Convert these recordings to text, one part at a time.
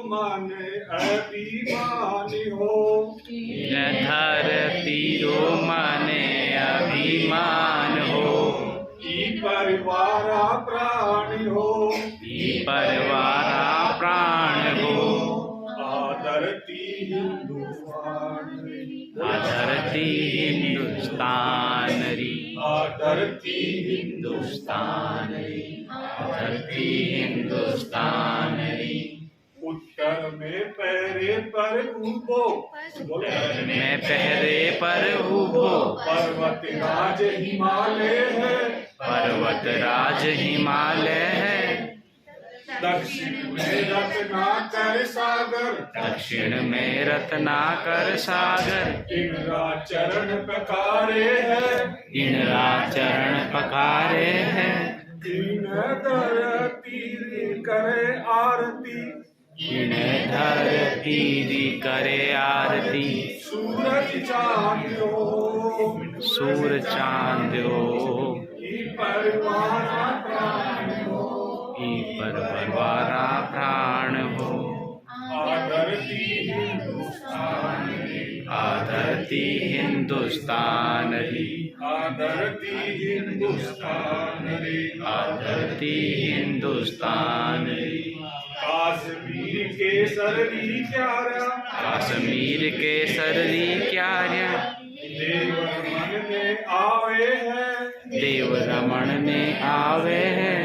मन अभिमानी हो, धरती रो मन अभिमान हो, परिवारा प्राण हो, परवारा प्राण हो, आदरती हिंदुस्तान री, आदरती हिंदुस्तान री, आदरती हिंदुस्तान री, आदरती हिंदुस्तान री। उत्तर में पहरे पर उबो, मैं पहरे पर उबो, पर्वत राज हिमालय है, पर्वत राज हिमालय है, दक्षिण में रत्नाकर सागर, दक्षिण में रत्नाकर सागर, इंद्रा चरण पकारे है, इंद्रा चरण पकारे है, दीन धरती करे आरती, इन धरती दी करे आरती, सूरज चांदो, सूर चांदो, परवारा प्राण हो, परवारा प्राण हो, आदरती हिंदुस्तान री, आदरती हिंदुस्तान री, आदरती हिंदुस्तान री, आदरती हिंदुस्तान री। कश्मीर केसर री प्यारा, कश्मीर के सरली क्यार्या, देव मन में आवे है, देव रमण में आवे है,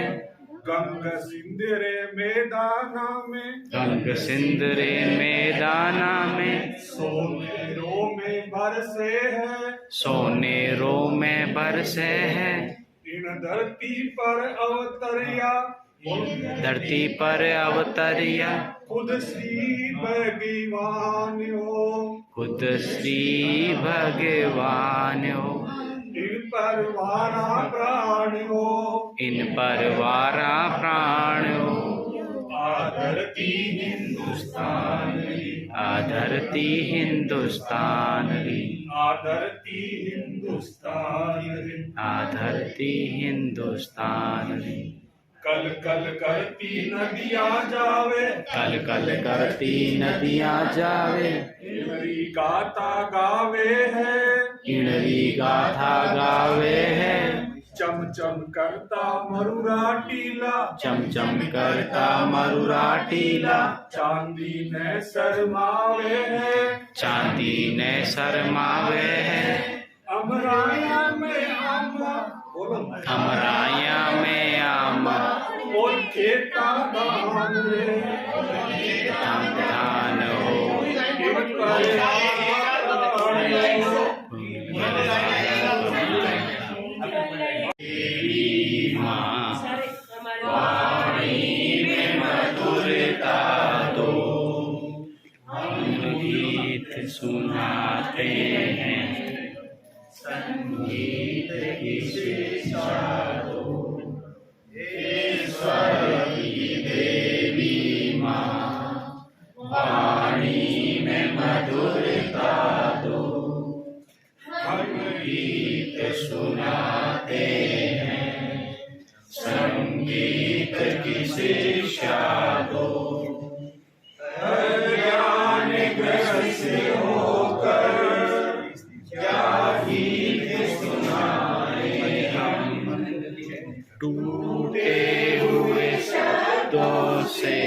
गंग सिंदरे मैदाना में, गंग सिंदरे मैदाना में, सोनेरों में बरसे है, सोनेरो में बरसे है, इन धरती पर अवतरिया, धरती पर अवतरिया, खुद श्री भगवान हो, खुद श्री भगवान हो, इन परवारा प्राण हो, इन परवारा प्राण हो, आदरती हिंदुस्तान री, आदरती हिंदुस्तान री, आदरती हिंदुस्तान री, आदरती हिंदुस्तान री। कल कल करती नदियाँ जावे, कल कल करती नदियाँ जावे, इनरी गाथा गावे है, इनरी गाथा गावे है, चम चम करता मरुरा टीला, चम चम करता मरुरा टीला, चांदी ने शरमावे है, चांदी ने शरमावे है, अमराया में आमा, बोलो अमराया में आमा, और खेता दान रे, धान हो, इन परवारा प्राण हो, देवी माँ वाणी में मधुरता दो, हम गीत सुनाते हैं, संगीत की शिक्षा दो, ईश्वर की देवी माँ वाणी में मधुरता दो, हम गीत सुनाते हैं, संगीत की शिक्षा दो, ज्ञान ग्रस्त होकर क्या गीत सुनाए हम, टूटे हुए शब्दों से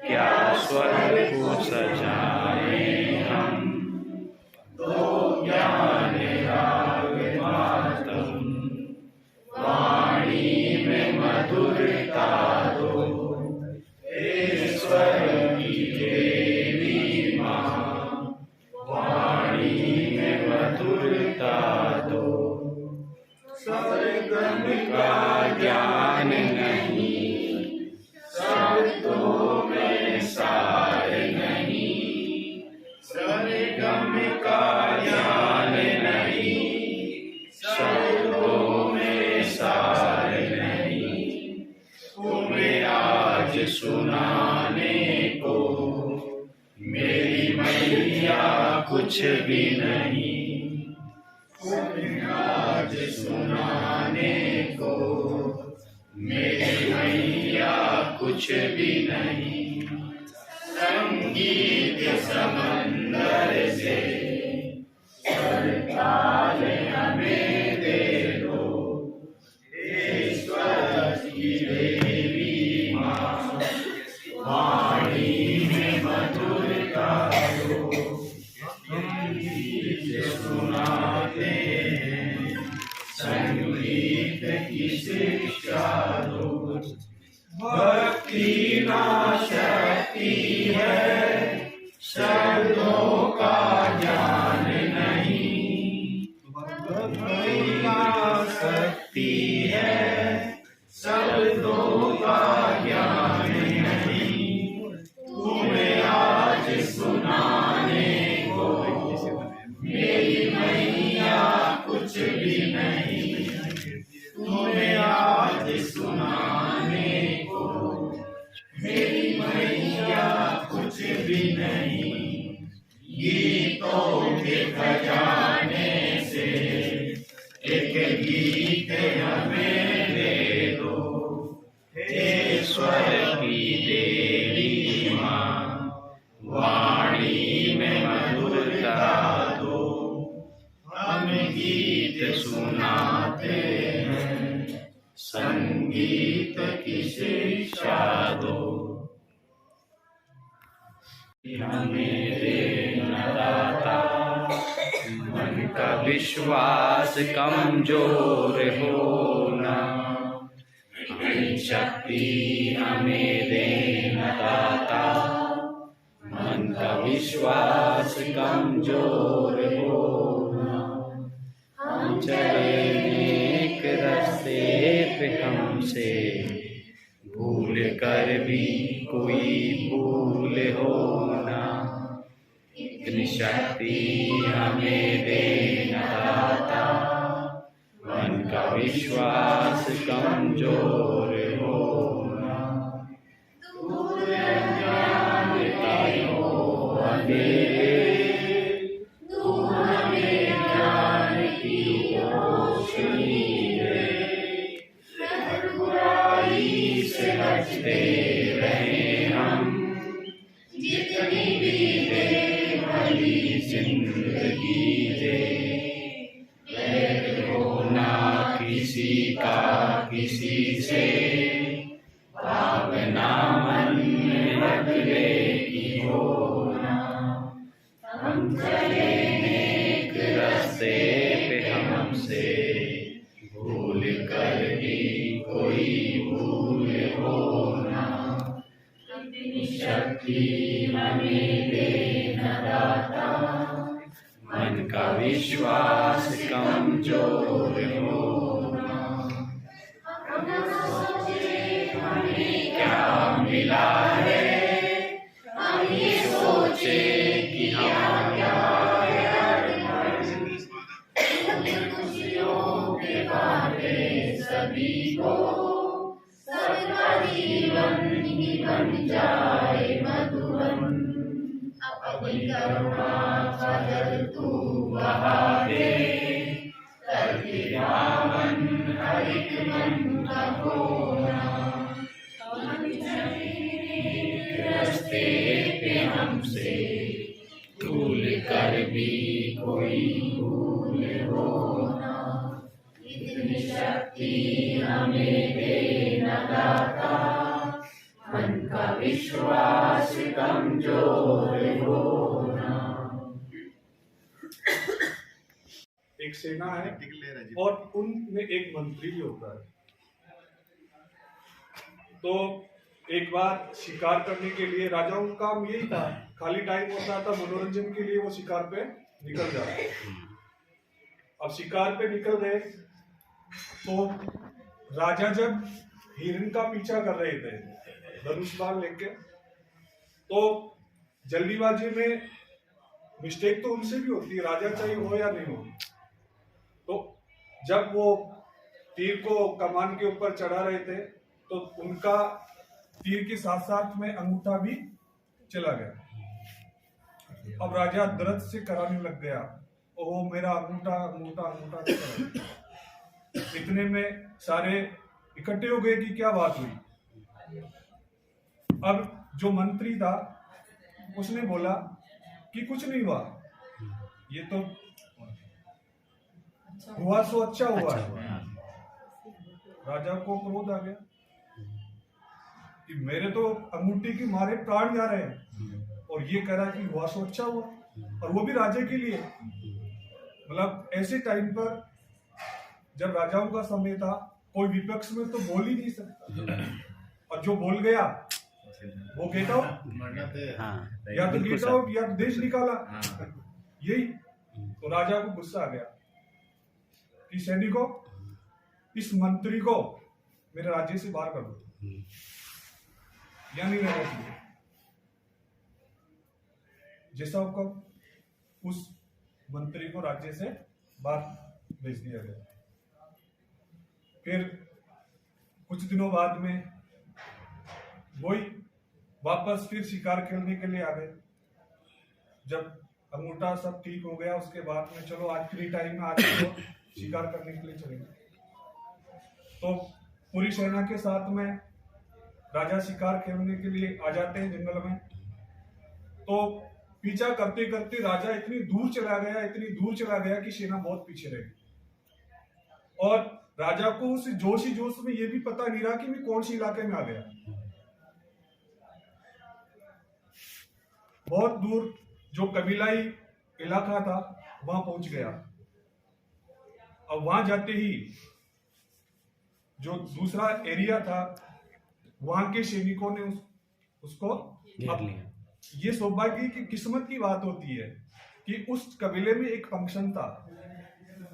क्या स्वर को सजाए हम, दो ज्ञान राग मातम, वाणी में मधुरता दो, ईश्वर की देवी माँ वाणी में मधुरता दो, सरगम का ज्ञान नहीं, शब्दों में सार नहीं, सरगम का ज्ञान नहीं, शब्दों में सार नहीं, तुम्हें आज सुनाने को मेरी मैया कुछ भी नहीं, तुम्हें आज सुनाने को मेरी मैया कुछ भी नहीं, संगीत समंदर से सरताज हमें दे दो। ईश्वर की देवी माँ वाणी में मधुरता दो। हम गीत सुनाते हैं, संगीत की शिक्षा दो। भक्ति ना शक्ति है, शब्दों का ज्ञान नहीं। भक्ति ना शक्ति है, शब्दों का ज्ञान नहीं। तुम्हें आज सुनाने को मेरी मैया कुछ भी नहीं। तुम्हें आज सुनाने को मेरी मैया कुछ भी नहीं। गीतों के खजाने से एक गीत हमें दे दो। ईश्वर की देवी माँ वाणी में मधुरता दो। हम गीत सुनाते हैं, संगीत की शिक्षा दो। हमें देना दाता, मन का विश्वास कमजोर होना। शक्ति हमें देना दाता, मन का विश्वास कमजोर होना। हम चले नेक रास्ते पे हमसे भूल कर भी कोई भूल होना। इतनी शक्ति हमें देना दाता, मन का विश्वास कमजोर होना। दूर अज्ञानता हो अंधेरे, तू हमें ज्ञान की रोशनी दे। बुराई से बचते रहे हम, जितनी भी दे भली जिंदगी दे। बैर होना किसी का किसी से, भावना मन में अगले की होना। हम चले नेक रास्ते पे हमसे भूल कर भी कोई भूल होना। इतनी शक्ति हमें देना दाता, मन का विश्वास कमजोर होना। हमें क्या मिला है, हम ये सोचे कि हम क्या खुशियों के बारे सभी को। सबका जीवन ही बन जाए मधुबन। अपनी करुणा का जल तू बहा दे, करके पावन हर एक मन का होना। रास्ते पे हमसे भूल कर भी कोई भूल होना। इतनी शक्ति हमें देना दाता, मन का विश्वास कमजोर होना। एक सेना है और उनमें एक मंत्री भी होता है। तो एक बार शिकार करने के लिए राजाओं का काम यही था, खाली टाइम होता था मनोरंजन के लिए वो शिकार पे निकल जाते। अब शिकार पे निकल गए तो राजा जब हिरण का पीछा कर रहे थे धनुष बाण लेके, तो जल्दीबाजी में मिस्टेक तो उनसे भी होती है, राजा चाहे हो या नहीं हो। तो जब वो तीर को कमान के ऊपर चढ़ा रहे थे तो उनका तीर के साथ साथ में अंगूठा भी चला गया। अब राजा दर्द से कराने लग गया, ओह मेरा अंगूठा अंगूठा अंगूठा। इतने में सारे इकट्ठे हो गए कि क्या बात हुई। अब जो मंत्री था उसने बोला कि कुछ नहीं हुआ, ये तो हुआ सो अच्छा हुआ है। राजा को क्रोध आ गया कि मेरे तो अंगूठी की मारे प्राण जा रहे हैं और ये कह रहा कि हुआ सो अच्छा हुआ, और वो भी राजा के लिए। मतलब ऐसे टाइम पर जब राजाओं का समय था, कोई विपक्ष में तो बोल ही नहीं सकता, और जो बोल गया वो गेट आउट, या तो गेट आउट या तो देश निकाला। यही तो राजा को गुस्सा आ गया कि सैनिकों, इस मंत्री को मेरे राज्य से बाहर कर दो, या नहीं रहना चाहिए। जैसा हुक्म, उस मंत्री को राज्य से बाहर भेज दिया गया। फिर कुछ दिनों बाद में वही वापस फिर शिकार खेलने के लिए आ गए। जब अंगूठा सब ठीक हो गया, उसके बाद में चलो आज फ्री टाइम में आज तो शिकार करने के लिए चलेंगे। तो पूरी सेना के साथ में राजा शिकार खेलने के लिए आ जाते हैं जंगल में। तो पीछा करते करते राजा इतनी दूर चला गया कि सेना बहुत पीछे रह गई, और राजा को उस जोश ही जोश में ये भी पता नहीं रहा कि मैं कौन सी इलाके में आ गया। बहुत दूर जो कबीलाई इलाका था वहां पहुंच गया। अब वहां जाते ही जो दूसरा एरिया था, वहां के सैनिकों ने उसको घेर लिया। ये सौभाग्य की किस्मत की बात होती है कि उस कबीले में एक फंक्शन था,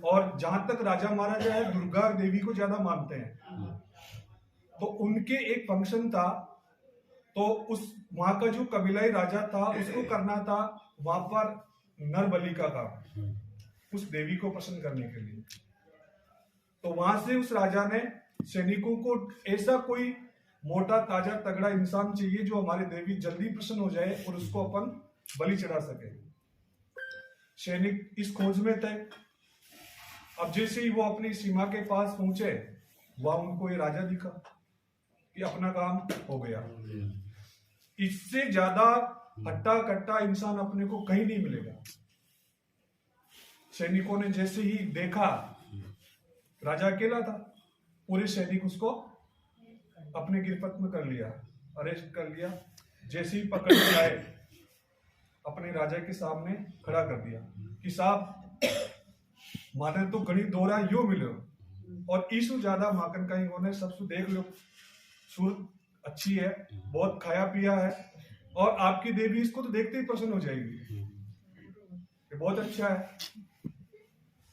और जहां तक राजा महाराजा है दुर्गा देवी को ज्यादा मानते हैं, तो उनके एक फंक्शन था। तो उस वहां का जो कबीलाई राजा था, उसको करना था वहां पर नर बलि का काम, उस देवी को प्रसन्न करने के लिए। तो वहां से उस राजा ने सैनिकों को ऐसा कोई मोटा ताजा तगड़ा इंसान चाहिए जो हमारी देवी जल्दी प्रसन्न हो जाए और उसको अपन बलि चढ़ा सके। सैनिक इस खोज में थे। अब जैसे ही वो अपनी सीमा के पास पहुंचे, वहां उनको ये राजा दिखा कि अपना काम हो गया। इससे ज्यादा हट्टा कट्टा इंसान अपने को कहीं नहीं मिलेगा। सैनिकों ने जैसे ही देखा राजा अकेला था, पूरे सैनिक उसको अपने गिरफ्त में कर लिया, अरेस्ट कर लिया। जैसे ही पकड़ के आए, अपने राजा के सामने खड़ा कर दिया कि साहब माने तो गणित दोहरा यो मिलो, और ईसु ज्यादा माकन का इन्होंने सबसे देख लो, सूरत अच्छी है, बहुत खाया पिया है, और आपकी देवी इसको तो देखते ही प्रसन्न हो जाएगी, ये बहुत अच्छा है।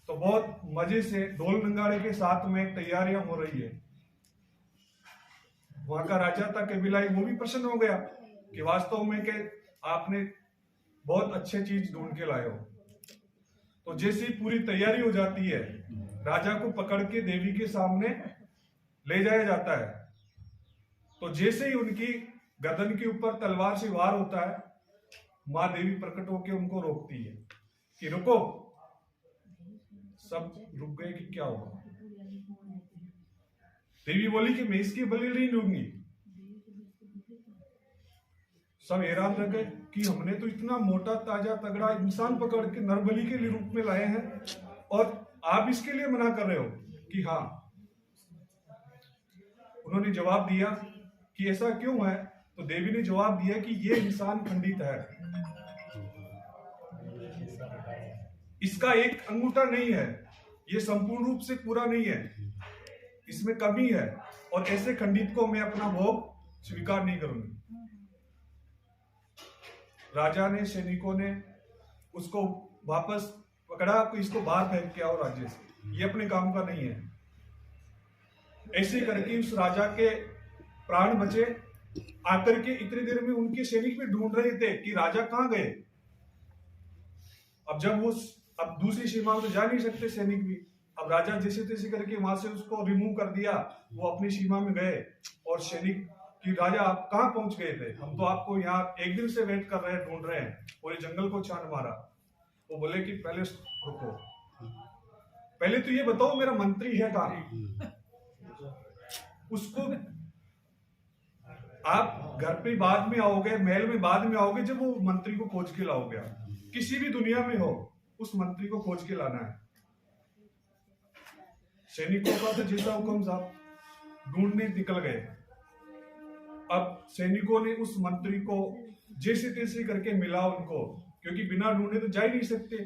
तो बहुत मजे से ढोल नगाड़े के साथ में तैयारियां हो रही है। वहां का राजा था कबीलाई, वो भी प्रसन्न हो गया कि वास्तव में के आपने बहुत अच्छे चीज ढूंढ के लाए हो। तो जैसे ही पूरी तैयारी हो जाती है, राजा को पकड़ के देवी के सामने ले जाया जाता है। तो जैसे ही उनकी गर्दन के ऊपर तलवार से वार होता है, मां देवी प्रकट होकर उनको रोकती है कि रुको। सब रुक गए कि क्या होगा। देवी बोली कि मैं इसकी बलि नहीं लूंगी। सब हैरान रह गए कि हमने तो इतना मोटा ताजा तगड़ा इंसान पकड़ के नरबली के रूप में लाए हैं, और आप इसके लिए मना कर रहे हो कि हाँ। उन्होंने जवाब दिया कि ऐसा क्यों है। तो देवी ने जवाब दिया कि ये इंसान खंडित है, इसका एक अंगूठा नहीं है, ये संपूर्ण रूप से पूरा नहीं है, इसमें कमी है, और ऐसे खंडित को मैं अपना भोग स्वीकार नहीं करूंगी। राजा ने, सैनिकों ने उसको वापस पकड़ा कि इसको बाहर फेंक के आओ राज्य से, ये अपने काम का नहीं है। ऐसे करके उस राजा के प्राण बचे। आकर के इतनी देर में उनके सैनिक भी ढूंढ रहे थे कि राजा कहां गए। अब दूसरी सीमा में तो जा नहीं सकते सैनिक भी। अब राजा जैसे तैसे करके वहां से उसको रिमूव कर दिया, वो अपनी सीमा में गए, और सैनिक कि राजा आप कहां पहुंच गए थे, हम तो आपको यहाँ एक दिन से वेट कर रहे हैं, ढूंढ रहे हैं, पूरे जंगल को छान मारा। वो बोले कि पहले रुको, पहले तो ये बताओ मेरा मंत्री है कहां। उसको आप घर पे बाद में आओगे, महल में बाद में आओगे जब वो मंत्री को खोज के लाओगे। आप किसी भी दुनिया में हो, उस मंत्री को खोज के लाना है। सैनिकों का तो जैसा हुक्म साहब, ढूंढने निकल गए। अब सैनिकों ने उस मंत्री को जैसे तैसे करके मिला उनको, क्योंकि बिना ढूंढे तो जा ही नहीं सकते,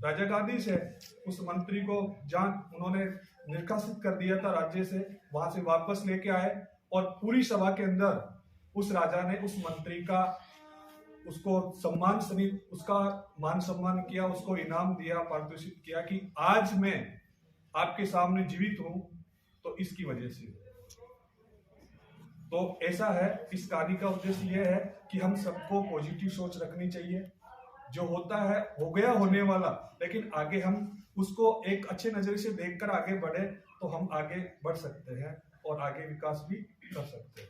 राजा का आदेश है। उस मंत्री को जहां उन्होंने निष्कासित कर दिया था राज्य से, वहां से वापस लेके आए और पूरी सभा के अंदर उस राजा ने उस मंत्री का, उसको सम्मान सहित उसका मान सम्मान किया, उसको इनाम दिया, पारितोषिक किया कि आज मैं आपके सामने जीवित हूं तो इसकी वजह से। तो ऐसा है, इस कहानी का उद्देश्य यह है कि हम सबको पॉजिटिव सोच रखनी चाहिए। जो होता है हो गया, होने वाला, लेकिन आगे हम उसको एक अच्छे नजरिए से देखकर आगे बढ़े तो हम आगे बढ़ सकते हैं और आगे विकास भी कर सकते हैं।